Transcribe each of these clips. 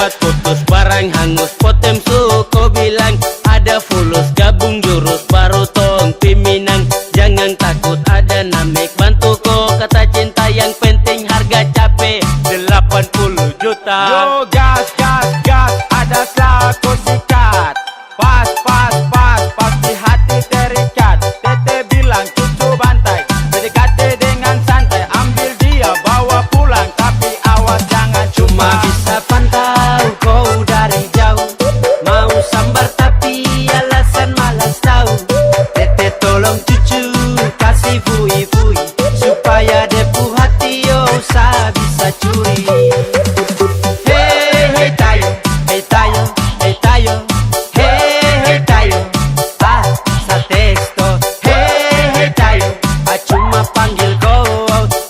Sahabat putus barang hangus potem suko bilang ada fulus gabung jurus baru tong piminang. Jangan takut ada namek bantu ko kata cinta yang penting harga cape 80 juta. Yo gas gas gas ada selaku sikat. Pas pas pas pasti hati terikat. Tete bilang cucu bantai PDKT dengan santai. Ambil dia bawa pulang tapi awas jangan Cuma bisa pantau kau dari jauh, mau sambar tapi alasan malas tahu. Tete tolong cucu kasih fui-fui supaya depu hati yo sa bisa curi. Hey hey tayo, hey tayo, hey tayo, hey hey tayo, sa teksto. Hey hey tayo, cuma panggil kau.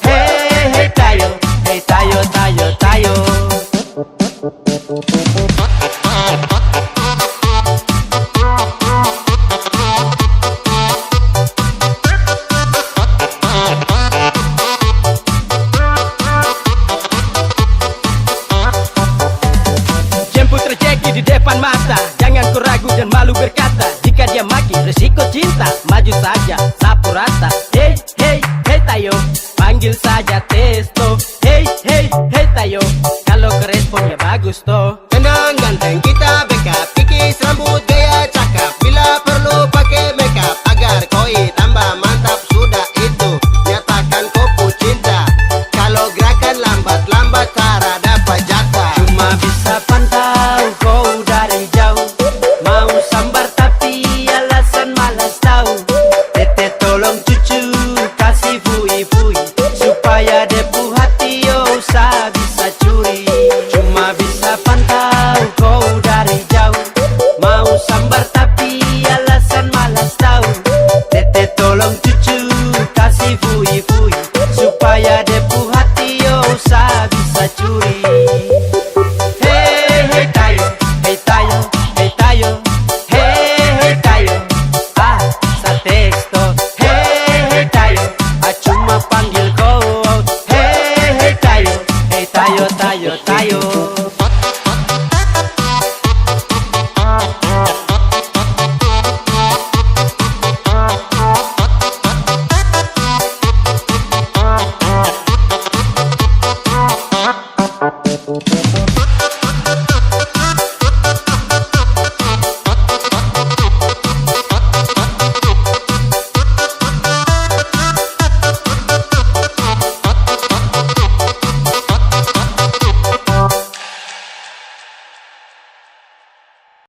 Hey hey tayo, hey tayo, tayo, tayo. Jemput rezeki di depan mata. Jangan ku ragu dan malu berkata. Jika dia maki resiko cinta. Maju saja sapu rata. Hey hey hey tayo, panggil saja testo. Hey hey hey tayo, kalau keresponnya bagus toh.